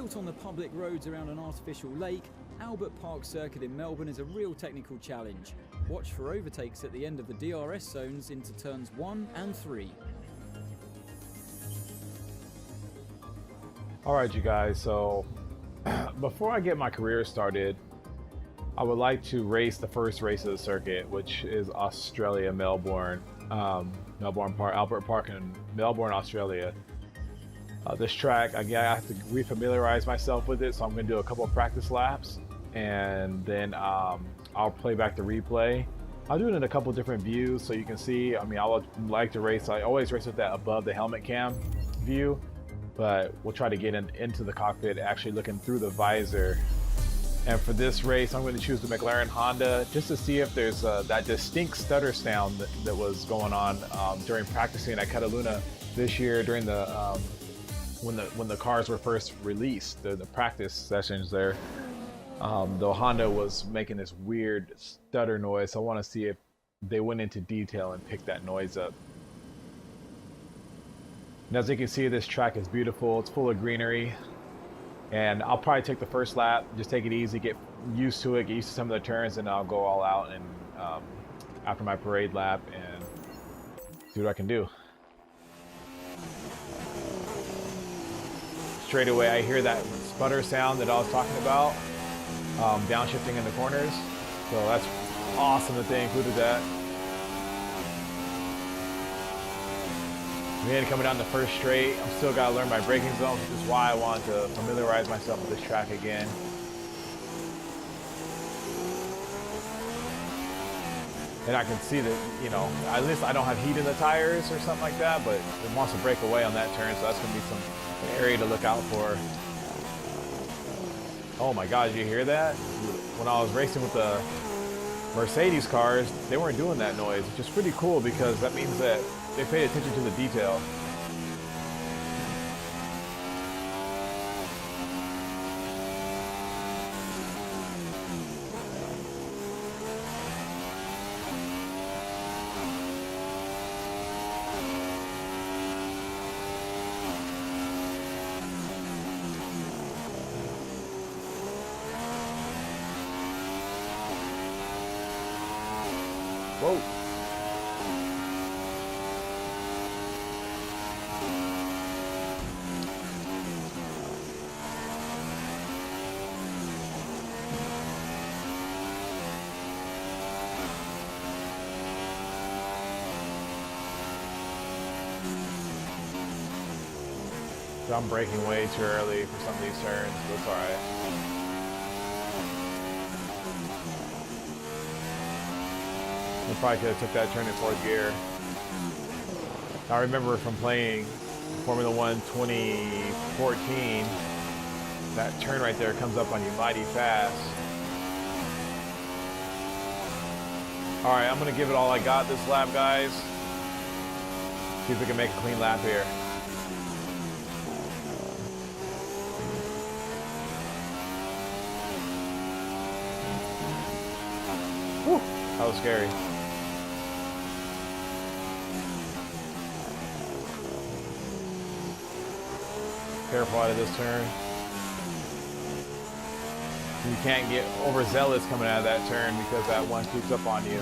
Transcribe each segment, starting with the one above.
Built on the public roads around an artificial lake, Albert Park Circuit in Melbourne is a real technical challenge. Watch for overtakes at the end of the DRS zones into turns 1 and 3. Alright you guys, so before I get my career started, I would like to race the first race of the circuit, which is Australia, Melbourne. Albert Park in Melbourne, Australia. This track, again, I have to refamiliarize myself with it, so I'm going to do a couple of practice laps, and then I'll play back the replay. I'll do it in a couple of different views so you can see. I mean, I would like to race, I always race with that above the helmet cam view, but we'll try to get into the cockpit actually looking through the visor. And for this race, I'm going to choose the McLaren Honda just to see if there's that distinct stutter sound that was going on during practicing at Cataluna this year during the when the cars were first released, the practice sessions there. The Honda was making this weird stutter noise. So I want to see if they went into detail and picked that noise up. And as you can see, this track is beautiful. It's full of greenery. And I'll probably take the first lap, just take it easy, get used to it, get used to some of the turns, and I'll go all out and after my parade lap and see what I can do. Straight away I hear that sputter sound that I was talking about, downshifting in the corners. So that's awesome that they included that. Again, coming down the first straight, I'm still got to learn my braking zones, which is why I want to familiarize myself with this track again. And I can see that, you know, at least I don't have heat in the tires or something like that, but it wants to break away on that turn, so that's going to be an area to look out for. Oh my God, did you hear that? When I was racing with the Mercedes cars, they weren't doing that noise, which is pretty cool because that means that they paid attention to the detail. Whoa. I'm braking way too early for some of these turns, but it's alright. I probably could have took that turn in fourth gear. I remember from playing Formula One 2014, that turn right there comes up on you mighty fast. Alright, I'm going to give it all I got this lap, guys. See if we can make a clean lap here. Whew, that was scary. Careful out of this turn. You can't get overzealous coming out of that turn because that one creeps up on you.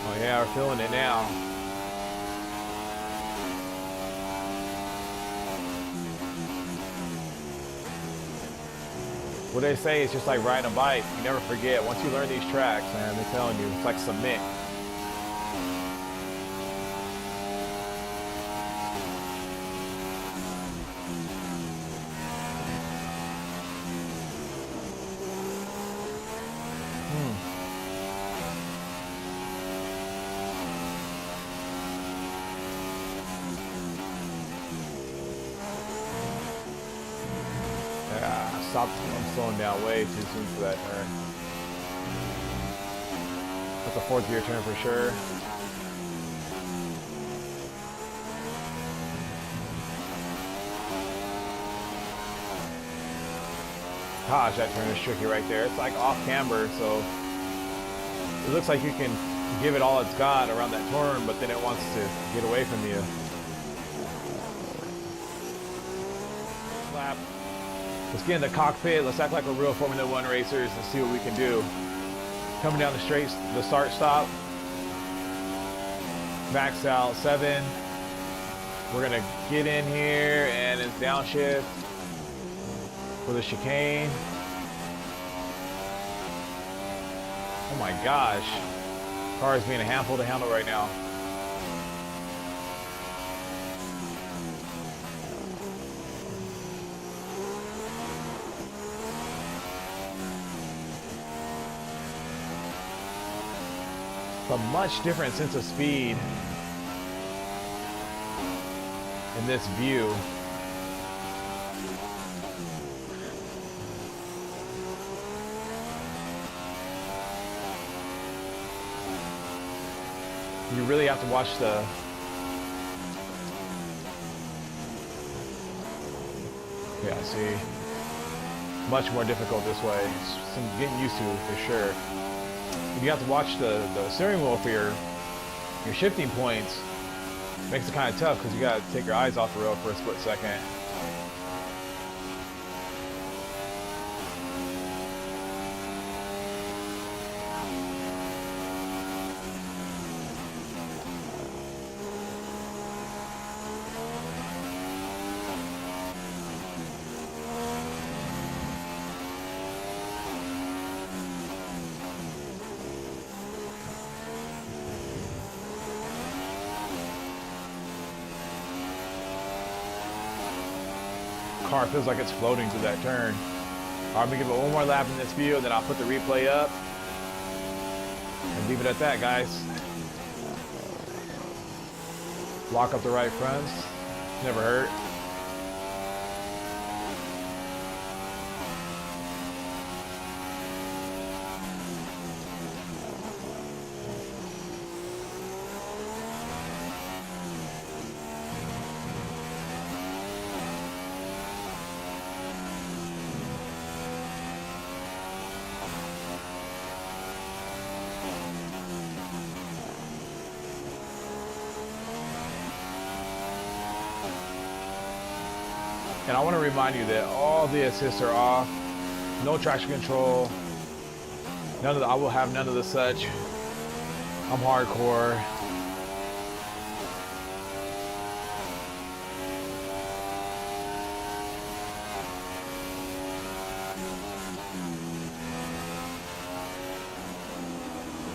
Oh yeah, we're feeling it now. What they say is just like riding a bike. You never forget. Once you learn these tracks, man, they're telling you, it's like cement. I'm slowing down way too soon for that turn. That's a fourth gear turn for sure. Gosh, that turn is tricky right there. It's like off camber, so It looks like you can give it all it's got around that turn, but then it wants to get away from you. Lap. Let's get in the cockpit. Let's act like we're real Formula One racers and see what we can do. Coming down the straight, the start stop. Max out 7. We're gonna get in here and it's downshift for the chicane. Oh my gosh. Car is being a handful to handle right now. It's a much different sense of speed in this view. You really have to watch the see, much more difficult this way. It's some getting used to for sure. You have to watch the steering wheel for your shifting points. Makes it kind of tough because you got to take your eyes off the road for a split second. Car feels like it's floating through that turn. All right, I'm gonna give it one more lap in this view, and then I'll put the replay up and leave it at that, guys. Lock up the right fronts. Never hurt. And I want to remind you that all the assists are off, no traction control, none of the, I will have none of the such. I'm hardcore.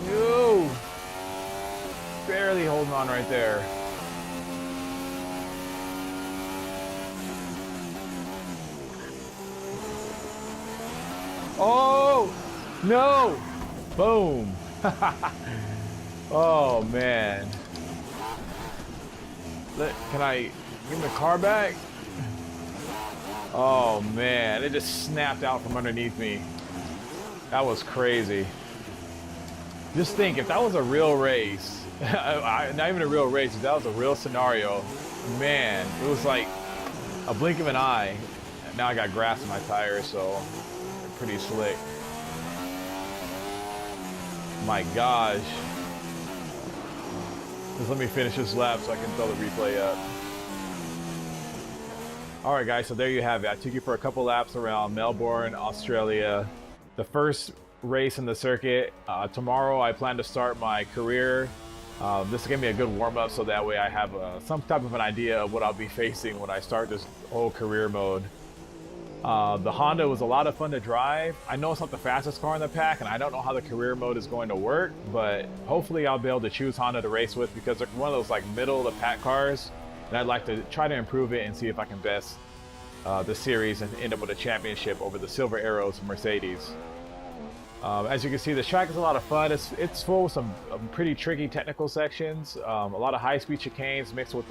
Yo, barely holding on right there. Oh, no. Boom. Oh, man. Can I give the car back? Oh, man. It just snapped out from underneath me. That was crazy. Just think, if that was a real race, not even a real race, if that was a real scenario, man, it was like a blink of an eye. Now I got grass in my tires, so pretty slick. My gosh. Just let me finish this lap so I can throw the replay up. Alright guys, so there you have it. I took you for a couple laps around Melbourne, Australia. The first race in the circuit. Tomorrow I plan to start my career. This is going to be a good warm-up so that way I have some type of an idea of what I'll be facing when I start this whole career mode. The Honda was a lot of fun to drive. I know it's not the fastest car in the pack, and I don't know how the career mode is going to work, but hopefully I'll be able to choose Honda to race with because they're one of those like middle of the pack cars, and I'd like to try to improve it and see if I can best the series and end up with a championship over the Silver Arrows of Mercedes. As you can see, the track is a lot of fun. It's full with some pretty tricky technical sections, a lot of high-speed chicanes mixed with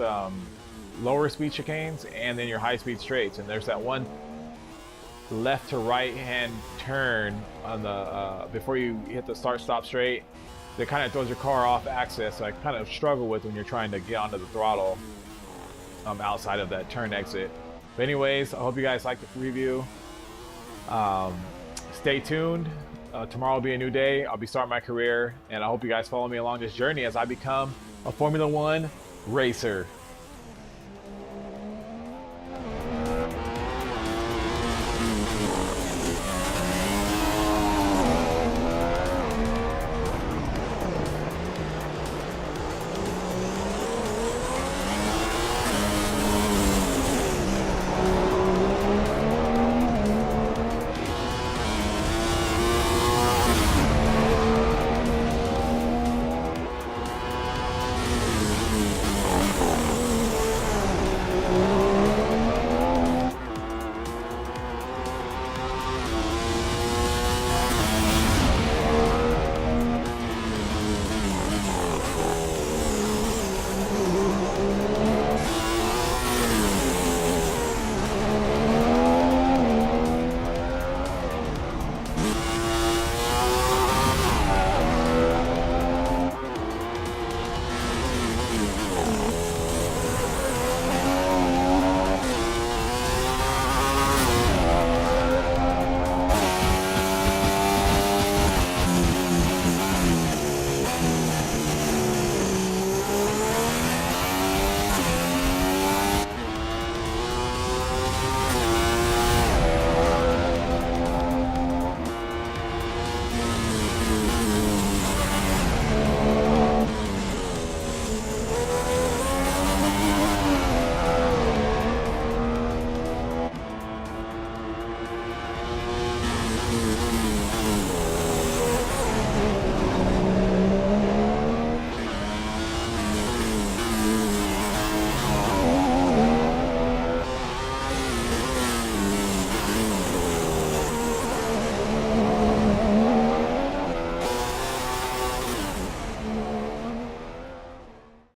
lower speed chicanes, and then your high-speed straights. And there's that one left to right hand turn on the before you hit the start stop straight that kind of throws your car off axis. So I kind of struggle with when you're trying to get onto the throttle outside of that turn exit. But anyways, I hope you guys liked the review. Stay tuned. Tomorrow will be a new day. I'll be starting my career, and I hope you guys follow me along this journey as I become a Formula One racer.